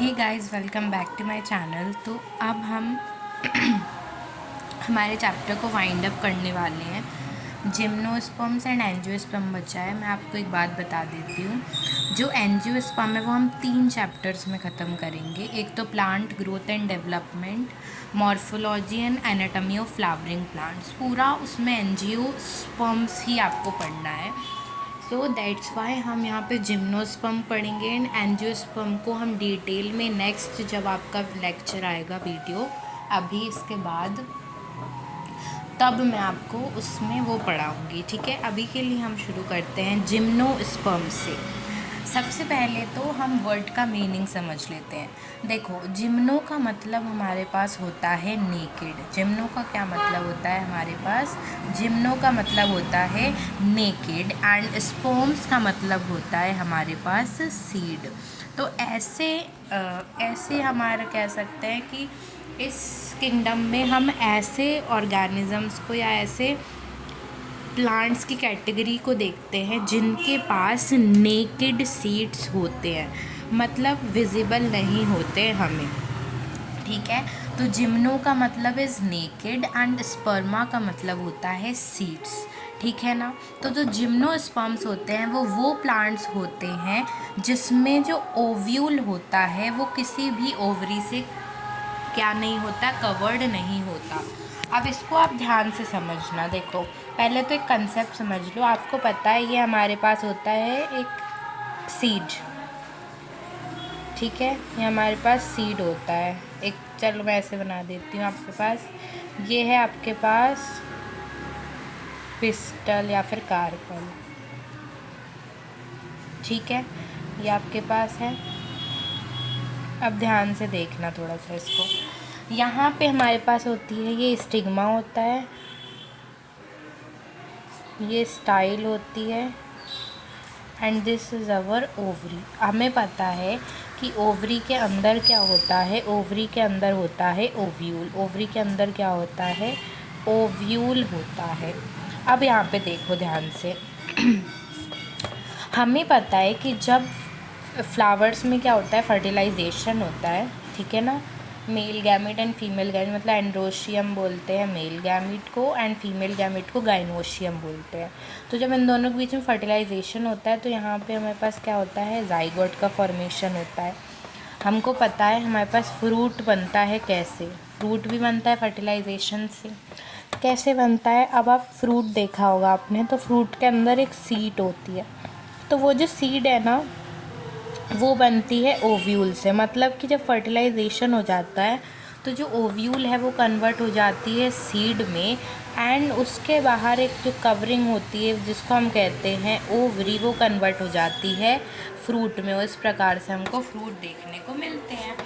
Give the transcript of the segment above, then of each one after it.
Hey guys, welcome back to my channel. तो अब हम हमारे चैप्टर को वाइंड अप करने वाले हैं। जिम्नोस्पर्म्स एंड एंजियोस्पर्म बचा है। मैं आपको एक बात बता देती हूँ, जो एंजियोस्पर्म है वो हम 3 चैप्टर्स में ख़त्म करेंगे। एक तो plant growth and development, morphology and anatomy of flowering plants, पूरा उसमें एंजियोस्पर्म्स ही आपको पढ़ना है। सो दैट्स वाई हम यहाँ पे जिम्नोस्पर्म पढ़ेंगे एंड एंजियोस्पर्म को हम डिटेल में नेक्स्ट जब आपका लेक्चर आएगा वीडियो अभी इसके बाद, तब मैं आपको उसमें वो पढ़ाऊँगी। ठीक है, अभी के लिए हम शुरू करते हैं जिम्नोस्पर्म से। सबसे पहले तो हम वर्ड का मीनिंग समझ लेते हैं। देखो, जिम्नो का मतलब हमारे पास होता है नेकेड। जिम्नो का क्या मतलब होता है हमारे पास? जिम्नो का मतलब होता है नेकेड एंड स्पर्म्स का मतलब होता है हमारे पास सीड। तो ऐसे हमारा कह सकते हैं कि इस किंगडम में हम ऐसे ऑर्गेनिजम्स को या ऐसे प्लांट्स की कैटेगरी को देखते हैं जिनके पास नेकेड सीड्स होते हैं, मतलब विजिबल नहीं होते हमें। ठीक है, तो जिम्नो का मतलब इज़ नेकेड एंड स्पर्मा का मतलब होता है सीड्स। ठीक है ना। तो जो जिम्नोस्पर्म्स होते हैं वो प्लांट्स होते हैं जिसमें जो ओव्यूल होता है वो किसी भी ओवरी से क्या नहीं होता, कवर्ड नहीं होता। अब इसको आप ध्यान से समझना। देखो, पहले तो एक कंसेप्ट समझ लो। आपको पता है ये हमारे पास होता है एक सीड। ठीक है, ये हमारे पास सीड होता है एक। चलो मैं ऐसे बना देती हूँ आपके पास। ये है आपके पास पिस्टल या फिर कार्पल। ठीक है, ये आपके पास है। अब ध्यान से देखना थोड़ा सा इसको। यहाँ पे हमारे पास होती है ये स्टिग्मा होता है, ये स्टाइल होती है and this is our ovary. हमें पता है कि ओवरी के अंदर क्या होता है। ओवरी के अंदर होता है ओव्यूल। ओवरी के अंदर क्या होता है? ओव्यूल होता है। अब यहाँ पे देखो ध्यान से। हमें पता है कि जब फ्लावर्स में क्या होता है, फर्टिलाइजेशन होता है। ठीक है ना। Male gamete and female gamete, मतलब एंड्रोशियम बोलते हैं मेल गैमिट को एंड फीमेल गैमिट को गाइनोशियम बोलते हैं। तो जब इन दोनों के बीच में फर्टिलाइजेशन होता है तो यहाँ पे हमारे पास क्या होता है, जाइगोट का फॉर्मेशन होता है। हमको पता है हमारे पास फ्रूट बनता है। कैसे? फ्रूट भी बनता है फर्टिलाइजेशन से। कैसे बनता है? अब आप फ्रूट देखा होगा आपने, तो फ्रूट के अंदर एक सीड होती है। तो वो जो सीड है ना, वो बनती है ओव्यूल से। मतलब कि जब फर्टिलाइजेशन हो जाता है तो जो ओव्यूल है वो कन्वर्ट हो जाती है सीड में एंड उसके बाहर एक जो कवरिंग होती है जिसको हम कहते हैं ओवरी, वो कन्वर्ट हो जाती है फ्रूट में। और इस प्रकार से हमको फ्रूट देखने को मिलते हैं।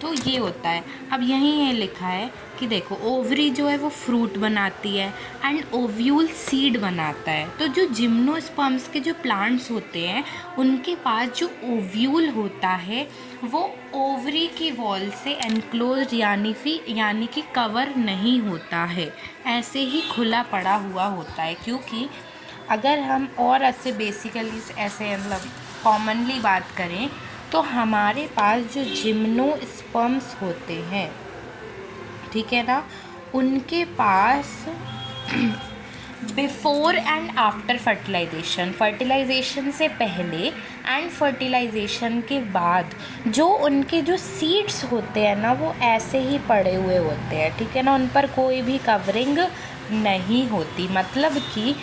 तो ये होता है। अब यहीं ये लिखा है कि देखो, ओवरी जो है वो फ्रूट बनाती है एंड ओव्यूल सीड बनाता है। तो जो जिम्नोस्पर्म्स के जो प्लांट्स होते हैं उनके पास जो ओव्यूल होता है वो ओवरी की वॉल से एनक्लोज यानी कि कवर नहीं होता है, ऐसे ही खुला पड़ा हुआ होता है। क्योंकि अगर हम और ऐसे बेसिकली ऐसे मतलब कॉमनली बात करें तो हमारे पास जो जिम्नोस्पर्म्स होते हैं, ठीक है ना, उनके पास बिफोर एंड आफ्टर फर्टिलाइजेशन से पहले एंड फर्टिलाइजेशन के बाद जो उनके जो सीड्स होते हैं ना वो ऐसे ही पड़े हुए होते हैं। ठीक है ना, उन पर कोई भी कवरिंग नहीं होती। मतलब कि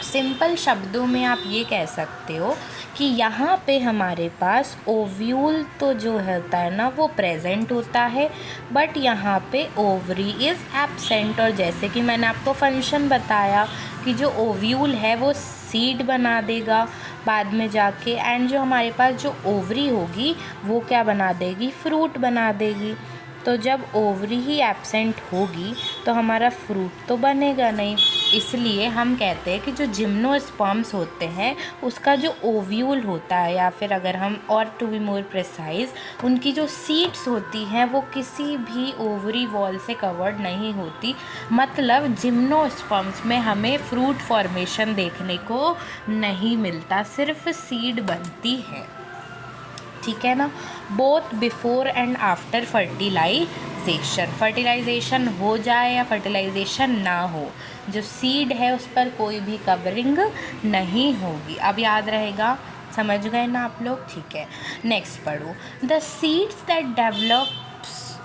सिंपल शब्दों में आप ये कह सकते हो कि यहाँ पे हमारे पास ओव्यूल तो जो होता है ना वो प्रेजेंट होता है, बट यहाँ पे ओवरी इज़ एब्सेंट। और जैसे कि मैंने आपको फंक्शन बताया कि जो ओव्यूल है वो सीड बना देगा बाद में जाके, एंड जो हमारे पास जो ओवरी होगी वो क्या बना देगी, फ्रूट बना देगी। तो जब ओवरी ही एब्सेंट होगी तो हमारा फ्रूट तो बनेगा नहीं। इसलिए हम कहते हैं कि जो जिम्नोस्पर्म्स होते हैं उसका जो ओव्यूल होता है, या फिर अगर हम और टू बी मोर प्रिसाइज, उनकी जो सीड्स होती हैं वो किसी भी ओवरी वॉल से कवर्ड नहीं होती। मतलब जिम्नोस्पर्म्स में हमें फ्रूट फॉर्मेशन देखने को नहीं मिलता, सिर्फ सीड बनती है। ठीक है ना। Both before and after fertilization हो जाए या फर्टिलाइजेशन ना हो, जो सीड है उस पर कोई भी कवरिंग नहीं होगी। अब याद रहेगा, समझ गए ना आप लोग? ठीक है, नेक्स्ट पढ़ो। The seeds that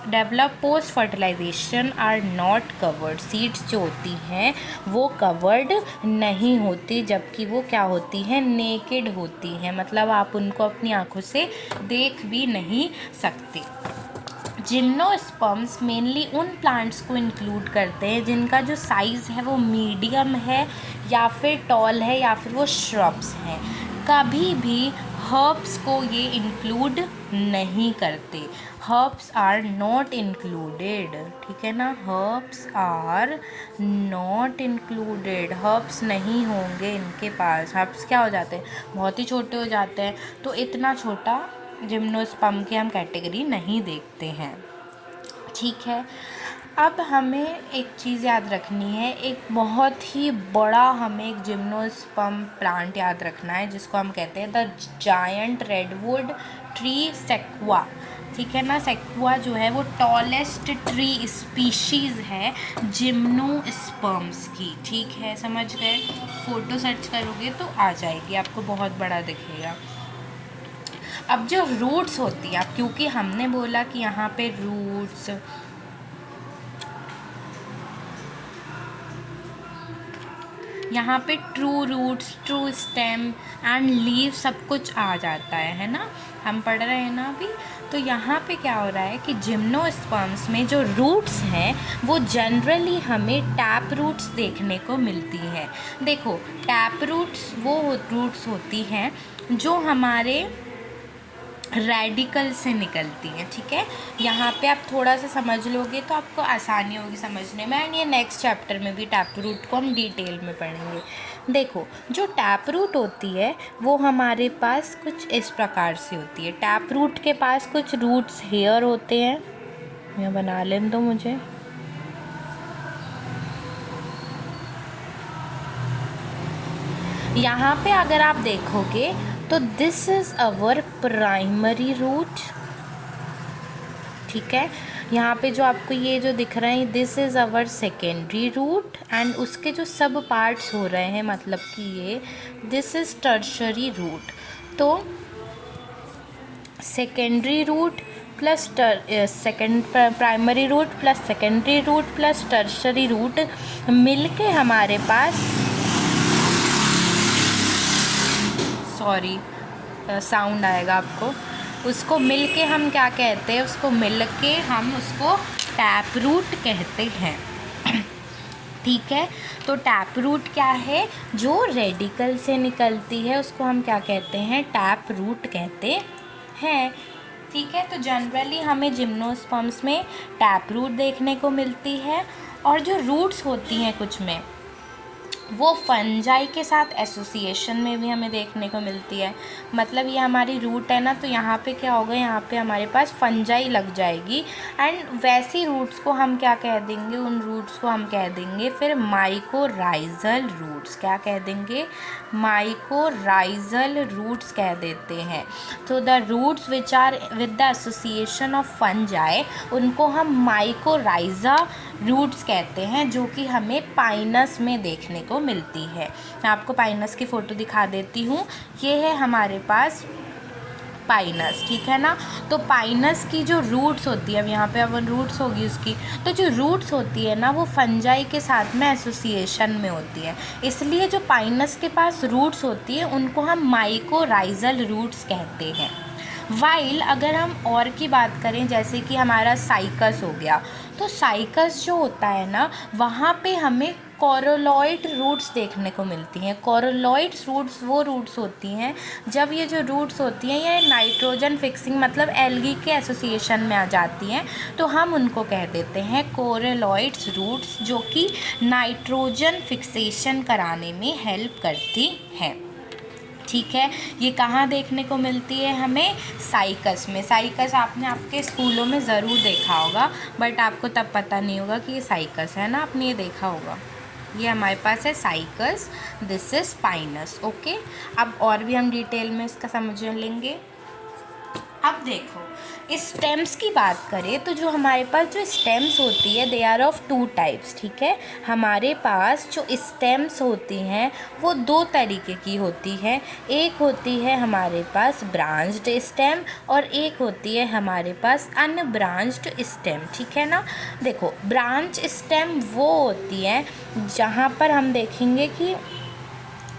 develop post fertilization are not covered. Seeds जो होती हैं वो कवर्ड नहीं होती, जबकि वो क्या होती हैं? नेकेड होती हैं, मतलब आप उनको अपनी आंखों से देख भी नहीं सकते। जिम्नोस्पर्म्स मेनली उन प्लांट्स को इंक्लूड करते हैं जिनका जो साइज़ है वो मीडियम है या फिर टॉल है या फिर वो श्रब्स हैं। कभी भी हर्ब्स को ये इंक्लूड नहीं करते। हर्ब्स आर नॉट इंक्लूडेड, ठीक है ना। Herbs are not included, herbs नहीं होंगे इनके पास। हर्ब्स क्या हो जाते हैं? बहुत ही छोटे हो जाते हैं, तो इतना छोटा जिम्नोस्पर्म की हम कैटेगरी नहीं देखते हैं, ठीक है। अब हमें एक चीज़ याद रखनी है, एक बहुत ही बड़ा हमें एक जिम्नोस्पर्म प्लांट याद रखना है जिसको हम कहते हैं the giant redwood tree sekuwa, ठीक है ना। सेक्वा जो है वो टॉलेस्ट ट्री स्पीशीज़ है जिम्नोस्पर्म्स की, ठीक है, समझ गए। फ़ोटो सर्च करोगे तो आ जाएगी, आपको बहुत बड़ा दिखेगा। अब जो रूट्स होती है, अब क्योंकि हमने बोला कि यहाँ पे रूट्स, यहाँ पे true roots, true stem and leave सब कुछ आ जाता है ना, हम पढ़ रहे हैं ना अभी। तो यहाँ पे क्या हो रहा है कि जिम्नोस्पर्म्स में जो रूट्स हैं वो जनरली हमें टैप रूट्स देखने को मिलती हैं। देखो, टैप रूट्स वो रूट्स होती हैं जो हमारे रेडिकल से निकलती हैं, ठीक है। यहाँ पे आप थोड़ा सा समझ लोगे तो आपको आसानी होगी समझने में, एंड ये नेक्स्ट चैप्टर में भी टैप रूट को हम डिटेल में पढ़ेंगे। देखो, जो टैप रूट होती है वो हमारे पास कुछ इस प्रकार से होती है। टैप रूट के पास कुछ रूट्स हेयर होते हैं, मैं बना लें तो मुझे, यहाँ पे अगर आप देखोगे तो this is our primary root, ठीक है। यहाँ पे जो आपको ये जो दिख रहे हैं this is our secondary root, and उसके जो सब पार्ट्स हो रहे हैं मतलब कि ये दिस इज़ टर्शरी रूट। तो secondary root plus primary root plus secondary root plus tertiary root मिलके हमारे पास, सॉरी साउंड आएगा आपको, उसको मिलके हम क्या कहते हैं? उसको मिलके हम उसको टैप रूट कहते हैं, ठीक है। तो टैप रूट क्या है? जो रेडिकल से निकलती है उसको हम क्या कहते हैं? टैप रूट कहते हैं, ठीक है। तो जनरली हमें जिम्नोस्पर्म्स में टैप रूट देखने को मिलती है, और जो रूट्स होती हैं कुछ में वो फंजाई के साथ एसोसिएशन में भी हमें देखने को मिलती है। मतलब ये हमारी रूट है ना, तो यहाँ पे क्या होगा? यहाँ पे हमारे पास फंजाई लग जाएगी, एंड वैसी रूट्स को हम क्या कह देंगे? उन रूट्स को हम कह देंगे फिर माइकोराइजल रूट्स। क्या कह देंगे? माइकोराइजल रूट्स कह देते हैं। तो the roots which are with the association of fungi, उनको हम माइकोराइजा रूट्स कहते हैं, जो कि हमें पाइनस में देखने को मिलती है। मैं आपको पाइनस की फ़ोटो दिखा देती हूँ। ये है हमारे पास पाइनस, ठीक है ना। तो पाइनस की जो रूट्स होती है, अब यहाँ पे अब रूट्स होगी उसकी, तो जो रूट्स होती है ना वो फंजाई के साथ में एसोसिएशन में होती है, इसलिए जो पाइनस के पास रूट्स होती है उनको हम माइकोराइजल रूट्स कहते हैं। वाइल अगर हम और की बात करें, जैसे कि हमारा साइकस हो गया, तो साइकस जो होता है ना वहाँ पे हमें कोरोलॉइड रूट्स देखने को मिलती हैं। कोरोलॉइड रूट्स वो रूट्स होती हैं जब ये जो रूट्स होती हैं ये नाइट्रोजन फिक्सिंग मतलब एल्गी के एसोसिएशन में आ जाती हैं, तो हम उनको कह देते हैं कोरोलॉइड रूट्स, जो कि नाइट्रोजन फिक्सेशन कराने में हेल्प करती हैं, ठीक है। ये कहाँ देखने को मिलती है? हमें साइकस में। साइकस आपने आपके स्कूलों में ज़रूर देखा होगा, बट आपको तब पता नहीं होगा कि ये साइकस है ना, आपने ये देखा होगा। ये हमारे पास है cycas, this is Pinus, okay. अब और भी हम डिटेल में इसका समझ लेंगे। अब देखो, स्टेम्स की बात करें तो जो हमारे पास जो स्टेम्स होती है they are of two types, ठीक है। हमारे पास जो स्टेम्स होती हैं वो दो तरीके की होती है। एक होती है हमारे पास ब्रांच्ड स्टेम और एक होती है हमारे पास अनब्रांच्ड स्टेम, ठीक है ना। देखो, ब्रांच स्टेम वो होती है जहाँ पर हम देखेंगे कि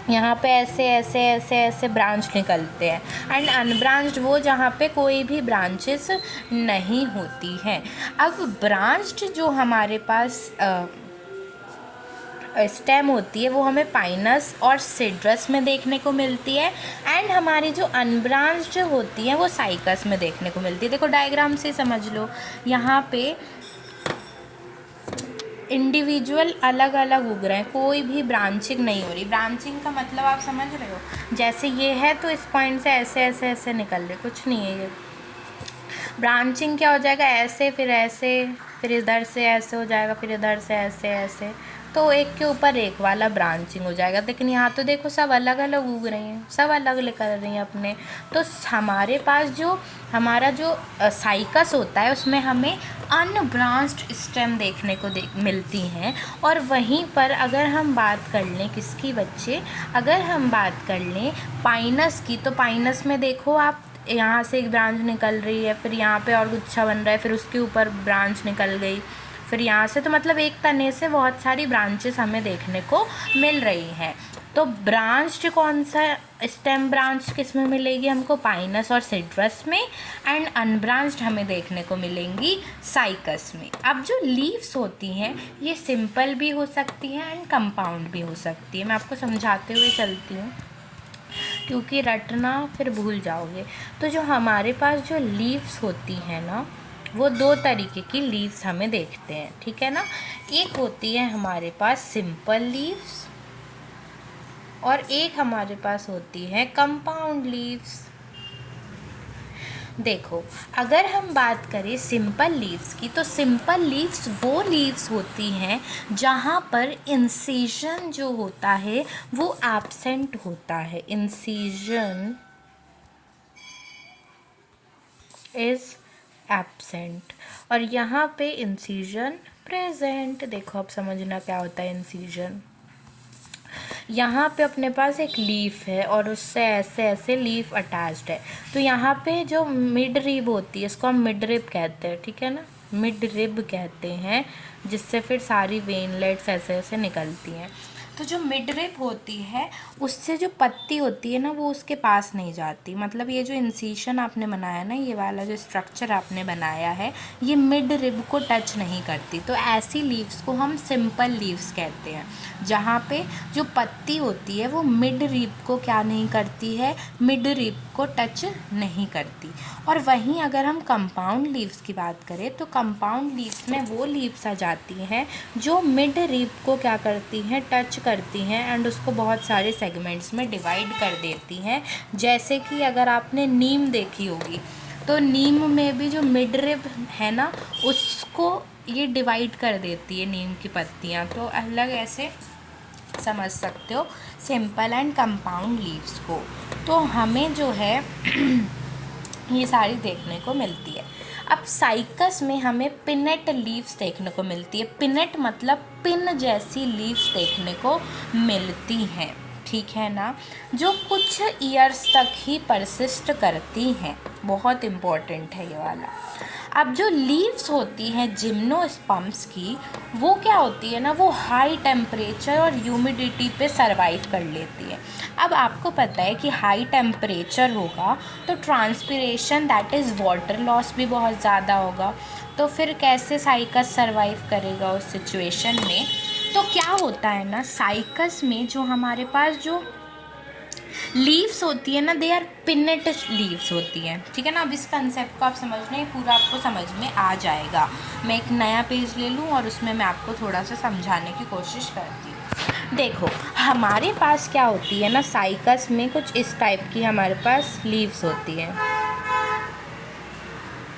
यहाँ पे ऐसे ऐसे ऐसे ऐसे ब्रांच निकलते हैं, एंड अनब्रांच्ड वो जहाँ पे कोई भी ब्रांचेस नहीं होती हैं। अब ब्रांच्ड जो हमारे पास स्टेम होती है वो हमें पाइनस और सिट्रस में देखने को मिलती है, एंड हमारी जो अनब्रांच्ड होती है वो साइकस में देखने को मिलती है। देखो डायग्राम से समझ लो, यहाँ पे इंडिविजुअल अलग अलग उग रहे हैं, कोई भी ब्रांचिंग नहीं हो रही। ब्रांचिंग का मतलब आप समझ रहे हो, जैसे ये है तो इस पॉइंट से ऐसे ऐसे ऐसे निकल रहे, कुछ नहीं है ये। ब्रांचिंग क्या हो जाएगा, ऐसे फिर इधर से ऐसे हो जाएगा, फिर इधर से ऐसे ऐसे, तो एक के ऊपर एक वाला ब्रांचिंग हो जाएगा। लेकिन यहाँ तो देखो सब अलग अलग उग रही हैं, सब अलग अलग कर रही हैं अपने। तो हमारे पास जो हमारा जो साइकस होता है उसमें हमें अनब्रांच्ड स्टेम देखने को मिलती हैं। और वहीं पर अगर हम बात कर लें किसकी बच्चे, अगर हम बात कर लें पाइनस की, तो पाइनस में देखो आप, यहाँ से एक ब्रांच निकल रही है, फिर यहाँ पे और गुच्छा बन रहा है, फिर उसके ऊपर ब्रांच निकल गई, फिर यहाँ से, तो मतलब एक तने से बहुत सारी ब्रांचेस हमें देखने को मिल रही हैं। तो ब्रांच कौन सा स्टेम ब्रांच किस में मिलेगी हमको, पाइनस और सिट्रस में, एंड अनब्रांच्ड हमें देखने को मिलेंगी साइकस में। अब जो लीव्स होती हैं ये सिंपल भी हो सकती हैं एंड कंपाउंड भी हो सकती है। मैं आपको समझाते हुए चलती हूँ क्योंकि रटना फिर भूल जाओगे। तो जो हमारे पास जो लीव्स होती हैं ना, वो दो तरीके की लीव्स हमें देखते हैं, ठीक है ना। एक होती है हमारे पास सिंपल लीव्स और एक हमारे पास होती है कंपाउंड लीव्स। देखो, अगर हम बात करें सिंपल लीव्स की, तो सिंपल लीव्स वो लीव्स होती हैं जहाँ पर इंसिजन जो होता है वो एब्सेंट होता है। इंसिजन इज एब्सेंट और यहाँ पे इंसिजन प्रेजेंट। देखो अब समझना क्या होता है इंसिजन। यहाँ पे अपने पास एक लीफ है और उससे ऐसे ऐसे लीफ अटैच्ड है, तो यहाँ पे जो मिड रिब होती है इसको हम मिड रिब कहते हैं, ठीक है ना, मिड रिब कहते हैं, जिससे फिर सारी वेनलेट्स ऐसे ऐसे निकलती हैं। तो जो मिड रिब होती है उससे जो पत्ती होती है ना वो उसके पास नहीं जाती, मतलब ये जो इंसिशन आपने बनाया ना, ये वाला जो स्ट्रक्चर आपने बनाया है ये मिड रिब को टच नहीं करती। तो ऐसी लीव्स को हम सिंपल लीव्स कहते हैं, जहाँ पे जो पत्ती होती है वो मिड रिब को क्या नहीं करती है, मिड रिब को टच नहीं करती। और वहीं अगर हम कंपाउंड लीव्स की बात करें तो कंपाउंड लीव्स में वो लीव्स आ जाती हैं जो मिड रिब को क्या करती हैं, टच करती हैं, एंड उसको बहुत सारे सेगमेंट्स में डिवाइड कर देती हैं। जैसे कि अगर आपने नीम देखी होगी तो नीम में भी जो मिड रिब है ना उसको ये डिवाइड कर देती है नीम की पत्तियाँ। तो अलग ऐसे समझ सकते हो सिंपल एंड कंपाउंड लीव्स को। तो हमें जो है ये सारी देखने को मिलती है। अब साइकस में हमें पिनेट लीव्स देखने को मिलती है। पिनेट मतलब पिन जैसी लीव्स देखने को मिलती हैं, ठीक है ना, जो कुछ ईयर्स तक ही परसिस्ट करती हैं। बहुत इम्पोर्टेंट है ये वाला। अब जो लीव्स होती हैं जिम्नोस्पर्म्स की, वो क्या होती है ना, वो हाई टेम्परेचर और ह्यूमिडिटी पे सरवाइव कर लेती है। अब आपको पता है कि हाई टेम्परेचर होगा तो transpiration that is water loss भी बहुत ज़्यादा होगा। तो फिर कैसे साइकस सरवाइव करेगा उस सिचुएशन में। तो क्या होता है ना, साइकस में जो हमारे पास जो लीव्स होती है ना, दे आर पिनेट लीव्स होती हैं, ठीक है ना। अब इस कंसेप्ट को आप समझ लें, पूरा आपको समझ में आ जाएगा। मैं एक नया पेज ले लूँ और उसमें मैं आपको थोड़ा सा समझाने की कोशिश करती हूँ। देखो हमारे पास क्या होती है ना, साइकस में कुछ इस टाइप की हमारे पास लीव्स होती हैं,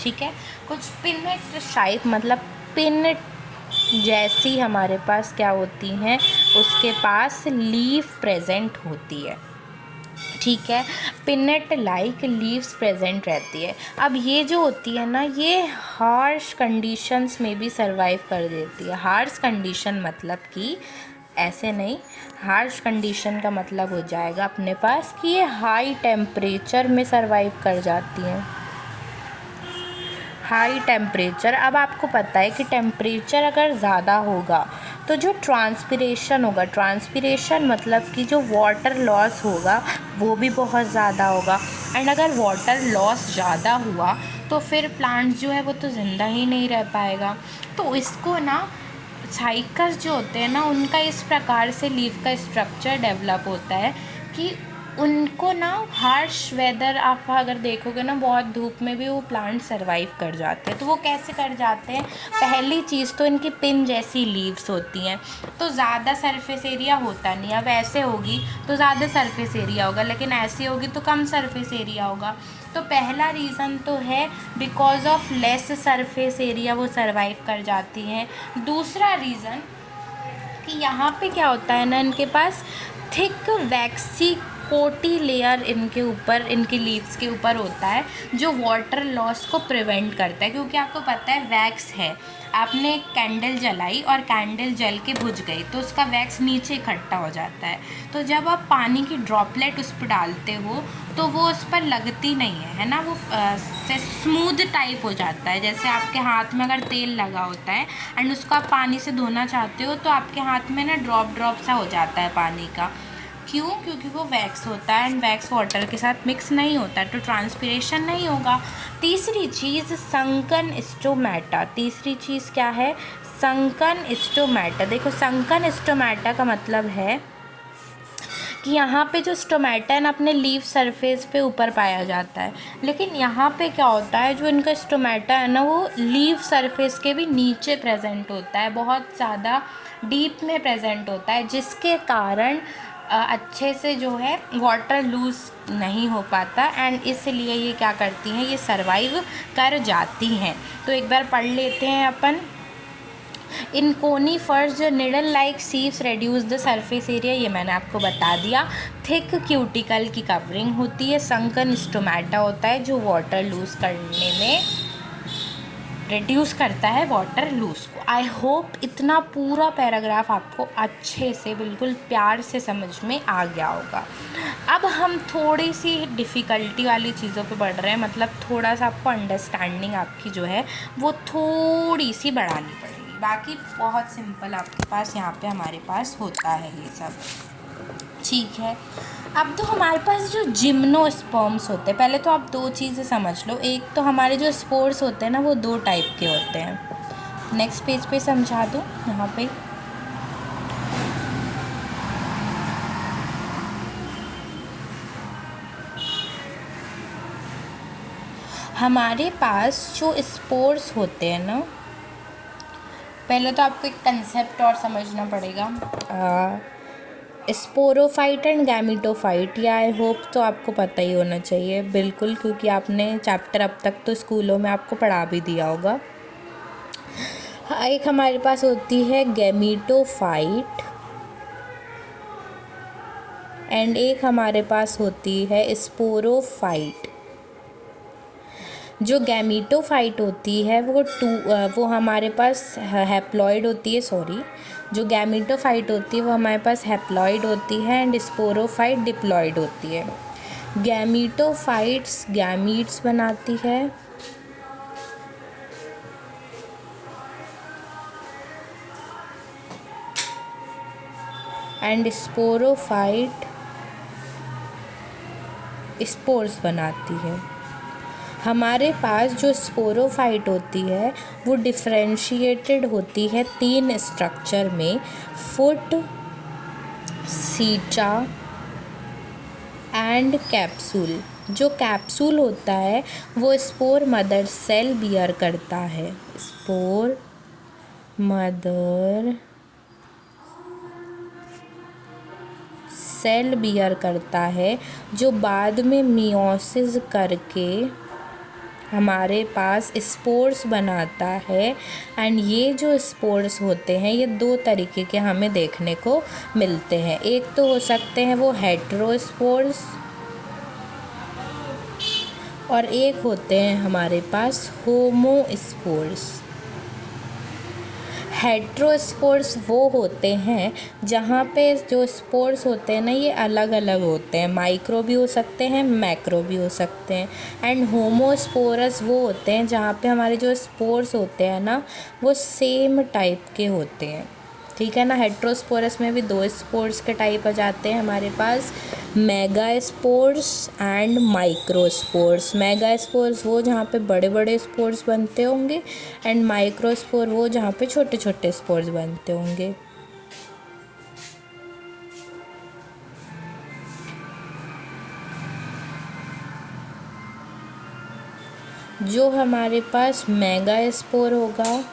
ठीक है। कुछ पिनेट शाइप मतलब पिनेट जैसी हमारे पास क्या होती हैं, उसके पास लीफ प्रेजेंट होती है, ठीक है। पिनट लाइक लीव्स प्रेजेंट रहती है। अब ये जो होती है ना, ये हार्श कंडीशंस में भी सरवाइव कर देती है। हार्श कंडीशन मतलब कि ऐसे नहीं, हार्श कंडीशन का मतलब हो जाएगा अपने पास कि ये हाई टेम्परेचर में सरवाइव कर जाती हैं। हाई टेम्परेचर, अब आपको पता है कि टेम्परेचर अगर ज़्यादा होगा तो जो ट्रांसपिरेशन होगा, ट्रांसपिरेशन मतलब कि जो वाटर लॉस होगा वो भी बहुत ज़्यादा होगा। एंड अगर वाटर लॉस ज़्यादा हुआ तो फिर प्लांट जो है वो तो ज़िंदा ही नहीं रह पाएगा। तो इसको ना साइकस जो होते हैं ना, उनका इस प्रकार से लीफ का स्ट्रक्चर डेवलप होता है कि उनको ना हार्श वेदर, आप अगर देखोगे ना बहुत धूप में भी वो प्लांट सरवाइव कर जाते हैं। तो वो कैसे कर जाते हैं? पहली चीज़ तो इनकी पिन जैसी लीव्स होती हैं, तो ज़्यादा सरफेस एरिया होता नहीं। अब ऐसे होगी तो ज़्यादा सरफेस एरिया होगा, लेकिन ऐसी होगी तो कम सरफेस एरिया होगा। तो पहला रीज़न तो है because of less surface area वो सरवाइव कर जाती हैं। दूसरा रीज़न कि यहाँ पे क्या होता है ना, इनके पास थिक वैक्सी कोटी लेयर इनके ऊपर, इनकी लीव्स के ऊपर होता है, जो वाटर लॉस को प्रिवेंट करता है। क्योंकि आपको पता है वैक्स है, आपने एक कैंडल जलाई और कैंडल जल के बुझ गई तो उसका वैक्स नीचे इकट्ठा हो जाता है। तो जब आप पानी की ड्रॉपलेट उस पर डालते हो तो वो उस पर लगती नहीं है ना, वो स्मूथ टाइप हो जाता है। जैसे आपके हाथ में अगर तेल लगा होता है एंड उसको आप पानी से धोना चाहते हो तो आपके हाथ में ना ड्रॉप ड्रॉप सा हो जाता है पानी का। क्यों? क्योंकि वो वैक्स होता है एंड वैक्स वाटर के साथ मिक्स नहीं होता, तो ट्रांसपिरेशन नहीं होगा। तीसरी चीज़ संकन स्टोमेटा। तीसरी चीज़ क्या है? Sunken stomata. देखो संकन स्टोमेटा का मतलब है कि यहाँ पे जो स्टोमेटा है ना अपने लीफ सरफेस पे ऊपर पाया जाता है, लेकिन यहाँ पे क्या होता है, जो इनका स्टोमेटा है ना वो लीफ सरफेस के भी नीचे प्रेजेंट होता है, बहुत ज़्यादा डीप में प्रेजेंट होता है, जिसके कारण अच्छे से जो है वाटर लूज़ नहीं हो पाता एंड इसलिए ये क्या करती हैं, ये सरवाइव कर जाती हैं। तो एक बार पढ़ लेते हैं अपन। इन कोनीफर्स जो needle like sieves reduce the surface area, ये मैंने आपको बता दिया। थिक क्यूटिकल की कवरिंग होती है। संकन स्टोमेटा होता है जो वाटर लूज़ करने में रिड्यूस करता है वाटर लूज़ को। आई होप इतना पूरा पैराग्राफ आपको अच्छे से बिल्कुल प्यार से समझ में आ गया होगा। अब हम थोड़ी सी डिफ़िकल्टी वाली चीज़ों पे बढ़ रहे हैं, मतलब थोड़ा सा आपको अंडरस्टैंडिंग आपकी जो है वो थोड़ी सी बढ़ानी पड़ेगी। बाकी बहुत सिंपल आपके पास यहाँ पे हमारे पास होता है ये सब, ठीक है। अब तो हमारे पास जो जिम्नोस्पर्म्स होते हैं, पहले तो आप दो चीज़ें समझ लो। एक तो हमारे जो स्पोर्स होते हैं ना वो दो टाइप के होते हैं। नेक्स्ट पेज पे समझा दूँ यहाँ पे। हमारे पास जो स्पोर्स होते हैं ना, पहले तो आपको एक कंसेप्ट और समझना पड़ेगा। स्पोरोफाइट एंड गैमीटोफाइट, या आई होप तो आपको पता ही होना चाहिए बिल्कुल, क्योंकि आपने चैप्टर अब तक तो स्कूलों में आपको पढ़ा भी दिया होगा। एक हमारे पास होती है गैमीटोफाइट एंड एक हमारे पास होती है स्पोरोफाइट। जो गैमीटोफाइट होती है वो हमारे पास हैप्लॉइड होती है, जो गैमीटोफाइट होती है वो हमारे पास हैप्लॉइड होती है एंड स्पोरोफाइट डिप्लॉइड होती है। गैमीटोफाइट्स गैमीट्स बनाती है एंड स्पोरोफाइट स्पोर्स बनाती है। हमारे पास जो स्पोरोफाइट होती है वो डिफरेंशिएटेड होती है तीन स्ट्रक्चर में, फुट, सीटा एंड कैप्सूल। जो कैप्सूल होता है वो स्पोर मदर सेल बियर करता है, स्पोर मदर सेल बियर करता है, जो बाद में मियोसिस करके हमारे पास स्पोर्स बनाता है। एंड ये जो स्पोर्स होते हैं ये दो तरीके के हमें देखने को मिलते हैं। एक तो हो सकते हैं वो हेटेरोस्पोर्स और एक होते हैं हमारे पास होमोस्पोर्स। हेट्रोस्पोर्स वो होते हैं जहाँ पे जो स्पोर्स होते हैं ना ये अलग अलग होते हैं, माइक्रो भी हो सकते हैं, मैक्रो भी हो सकते हैं। एंड होमोस्पोरस वो होते हैं जहाँ पे हमारे जो स्पोर्स होते हैं ना वो सेम टाइप के होते हैं, ठीक है ना। हेट्रोस्पोरस में भी दो स्पोर्स के टाइप आ जाते हैं हमारे पास, megaspores and microspores. Megaspores वो जहाँ पे बड़े बड़े स्पोर्स बनते होंगे, एंड माइक्रोस्पोर वो जहाँ पे छोटे छोटे स्पोर्स बनते होंगे। जो हमारे पास मेगा स्पोर होगा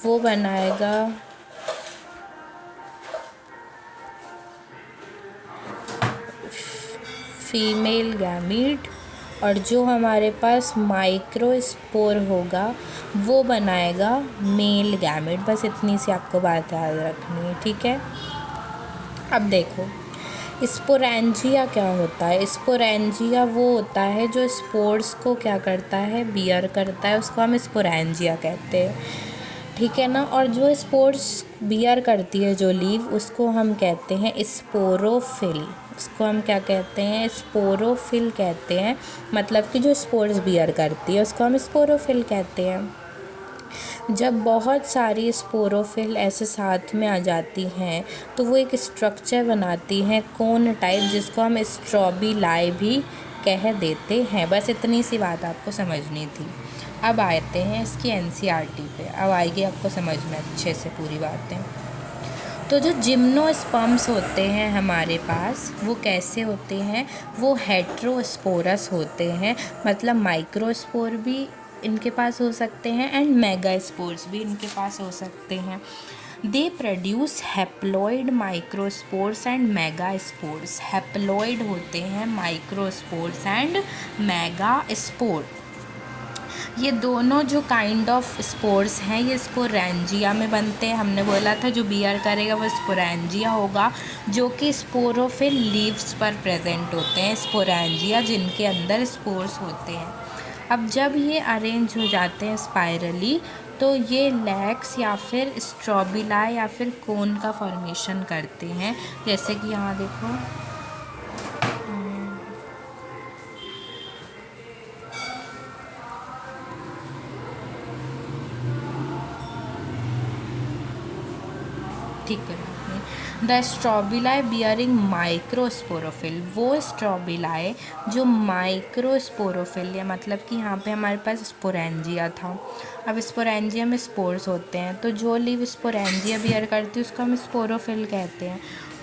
वो बनाएगा फीमेल गैमीट, और जो हमारे पास माइक्रोस्पोर होगा वो बनाएगा मेल गैमीट। बस इतनी सी आपको बात याद रखनी है, ठीक है। अब देखो स्पोरेंजिया क्या होता है। स्पोरेंजिया वो होता है जो स्पोर्स को क्या करता है, बियर करता है, उसको हम स्पोरेंजिया कहते हैं, ठीक है ना। और जो स्पोर्स बियर करती है जो लीव, उसको हम कहते हैं स्पोरोफिल। उसको हम क्या कहते हैं, स्पोरोफिल कहते हैं। मतलब कि जो स्पोर्स बियर करती है उसको हम स्पोरोफिल कहते हैं। जब बहुत सारी स्पोरोफिल ऐसे साथ में आ जाती हैं तो वो एक स्ट्रक्चर बनाती हैं कोन टाइप, जिसको हम स्ट्रॉबिलाई भी कह देते हैं। बस इतनी सी बात आपको समझनी थी। अब आते हैं इसकी एनसीईआरटी पे, अब आएगी आपको समझ में अच्छे से पूरी बातें। तो जो जिम्नोस्पर्म्स होते हैं हमारे पास वो कैसे होते हैं, वो हेट्रोस्पोरस होते हैं। मतलब माइक्रोस्पोर भी इनके पास हो सकते हैं एंड मेगास्पोर्स भी इनके पास हो सकते हैं। They produce haploid microspores and megaspores. Haploid होते हैं माइक्रोस्पोर्स एंड मेगास्पोर। ये दोनों जो काइंड ऑफ स्पोर्स हैं ये स्पोरेंजिया में बनते हैं। हमने बोला था जो बियर करेगा वो स्पोरेंजिया होगा, जो कि स्पोरोफिल लीव्स पर प्रेजेंट होते हैं, स्पोरेंजिया जिनके अंदर स्पोर्स होते हैं। अब जब ये अरेंज हो जाते हैं स्पाइरली तो ये लैक्स या फिर स्ट्रॉबिला या फिर कोन का फॉर्मेशन करते हैं। जैसे कि यहाँ देखो ठीक है। द स्ट्रॉबिलाए बियरिंग माइक्रोस्पोरोफिल, वो स्ट्रॉबिलाए जो माइक्रोस्पोरोफिल या मतलब कि यहाँ पे हमारे पास स्पोरेंजिया था। अब स्पोरेंजिया में स्पोर्स होते हैं, तो जो लीव स्पोरेंजिया बियर करती है उसको हम स्पोरोफिल कहते हैं।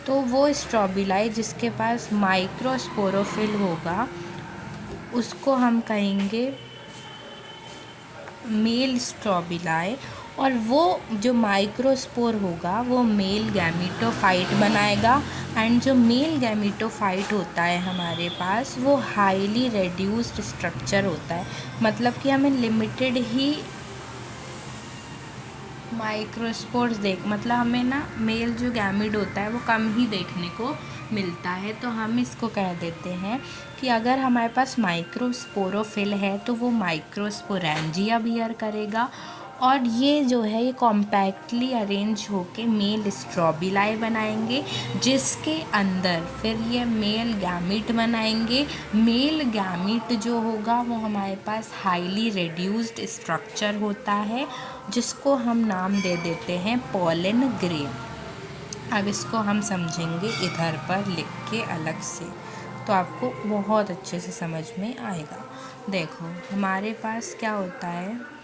तो वो स्ट्रॉबिलाए जिसके पास माइक्रोस्पोरोफिल होगा उसको हम कहेंगे मेल स्ट्रॉबिलाए, और वो जो माइक्रोस्पोर होगा वो मेल गैमीटोफाइट बनाएगा। एंड जो मेल गैमीटोफाइट होता है हमारे पास वो हाईली रेड्यूस्ड स्ट्रक्चर होता है। मतलब कि हमें लिमिटेड ही माइक्रोस्पोर्स मतलब हमें ना मेल जो गैमीट होता है वो कम ही देखने को मिलता है। तो हम इसको कह देते हैं कि अगर हमारे पास माइक्रोस्पोरोफिल है तो वो माइक्रोस्पोरेंजिया बियर करेगा, और ये जो है ये कॉम्पैक्टली अरेंज होके मेल स्ट्रॉबिलाई बनाएंगे, जिसके अंदर फिर ये मेल गैमीट बनाएंगे। मेल गैमीट जो होगा वो हमारे पास हाईली रेड्यूस्ड स्ट्रक्चर होता है, जिसको हम नाम दे देते हैं पॉलन ग्रेन। अब इसको हम समझेंगे इधर पर लिख के अलग से, तो आपको बहुत अच्छे से समझ में आएगा। देखो हमारे पास क्या होता है,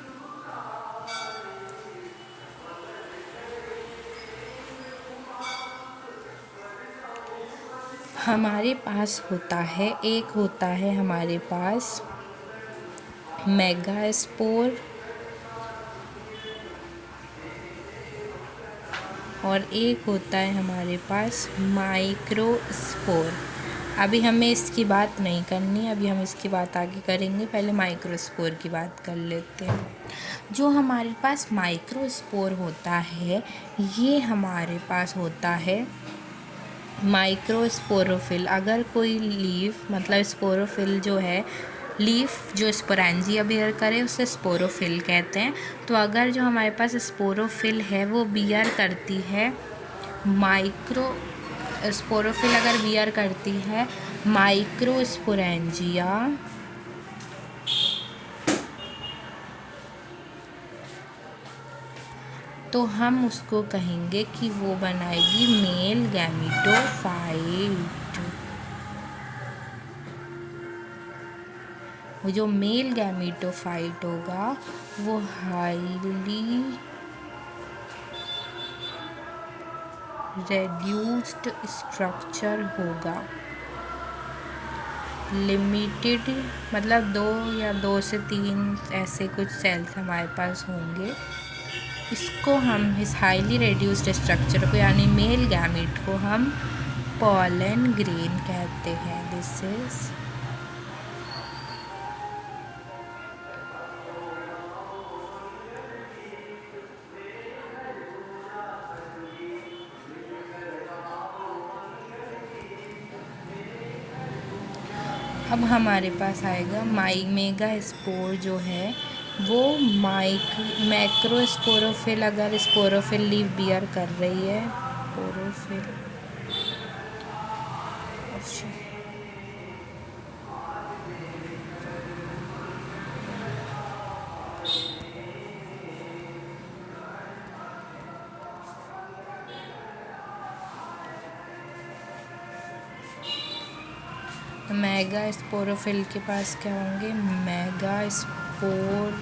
हमारे पास होता है, एक होता है हमारे पास मेगास्पोर और एक होता है हमारे पास माइक्रोस्पोर। अभी हमें इसकी बात नहीं करनी, अभी हम इसकी बात आगे करेंगे, पहले माइक्रोस्पोर की बात कर लेते हैं। जो हमारे पास माइक्रोस्पोर होता है ये हमारे पास होता है माइक्रोस्पोरोफिल, अगर कोई लीफ मतलब स्पोरोफिल जो है, लीफ जो स्पोरेंजिया बियर करे उसे स्पोरोफिल कहते हैं। तो अगर जो हमारे पास स्पोरोफिल है वो बियर करती है स्पोरोफिल अगर बियर करती है माइक्रोस्पोरेंजिया, तो हम उसको कहेंगे कि वो बनाएगी मेल गैमीटोफाइट। वो जो मेल गैमीटोफाइट होगा वो हाईली रेड्यूस्ड स्ट्रक्चर होगा। लिमिटेड मतलब 2 या 2 से 3 ऐसे कुछ सेल्स हमारे पास होंगे। इसको हम इस हाईली रेड्यूस्ड स्ट्रक्चर को यानी मेल गैमीट को हम पॉलन ग्रेन कहते हैं। दिस इज अब हमारे पास आएगा मेगा स्पोर जो है वो मैक्रोस्पोरोफिल, अगर स्पोरोफिल लीव बियर कर रही है स्पोरोफिल मेगा स्पोरोफिल के पास क्या होंगे, मेगा स्पोर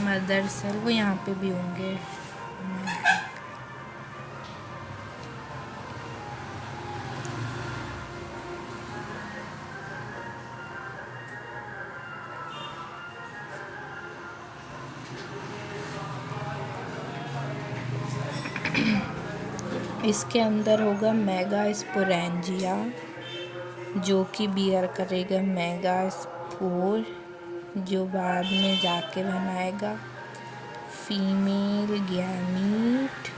मदर सेल, वो यहाँ पे भी होंगे। इसके अंदर होगा मेगा स्पोरेंजिया जो कि बियर करेगा मेगा स्पोर, जो बाद में जाके बनाएगा फीमेल गैमीट।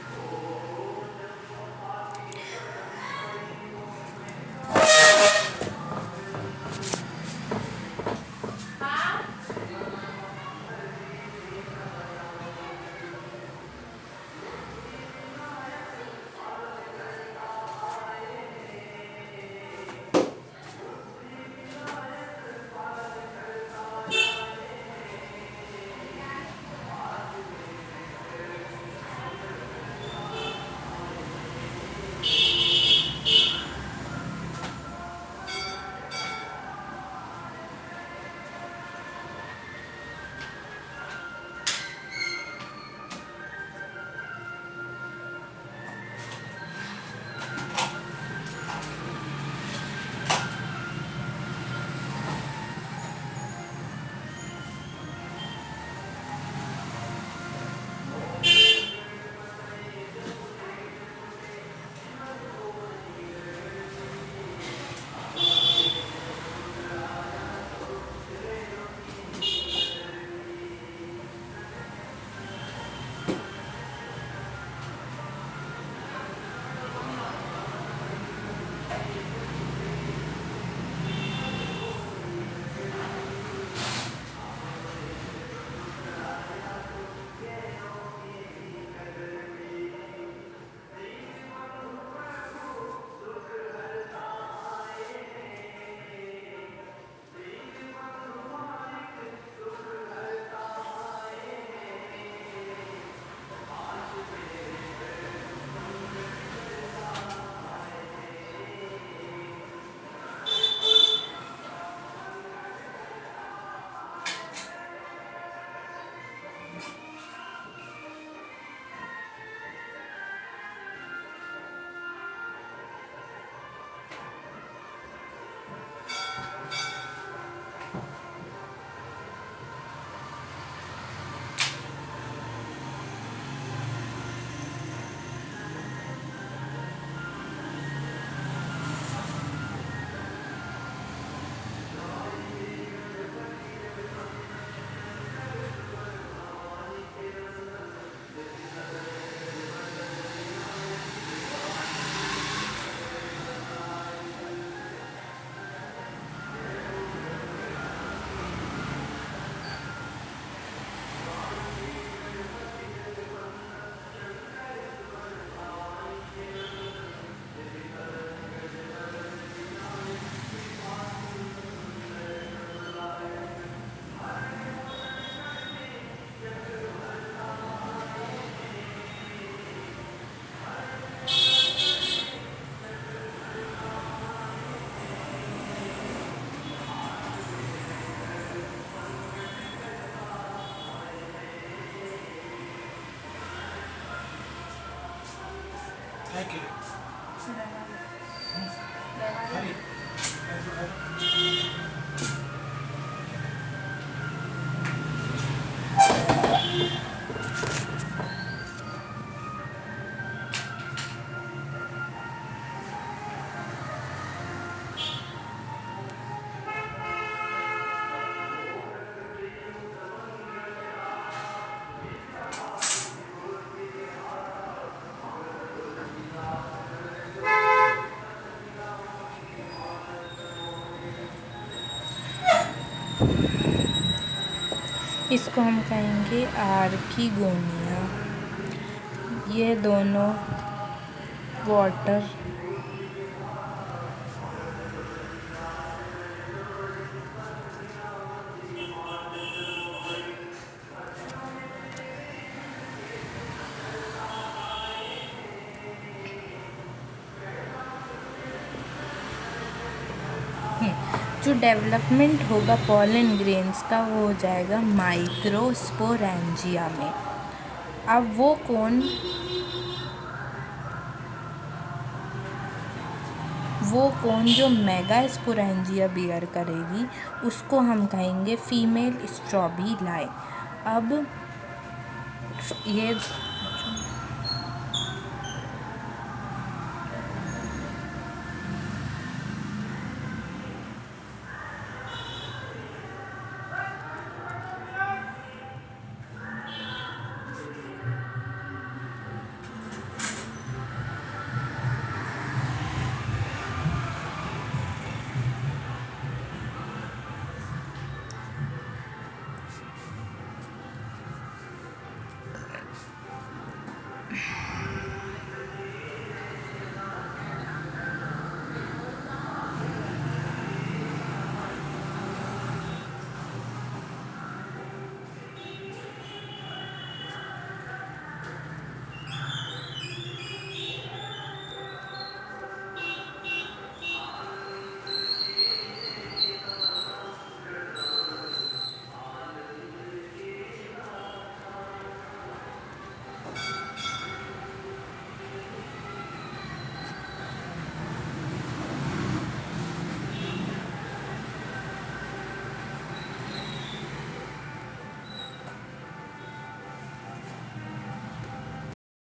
इसको हम कहेंगे आर्किगोनिया। ये दोनों वाटर जो डेवलपमेंट होगा पॉलन ग्रेन्स का वो हो जाएगा माइक्रोस्पोरेंजिया में। अब वो कौन जो मेगास्पोरेंजिया बियर करेगी उसको हम कहेंगे फीमेल स्ट्रॉबीलाई। अब ये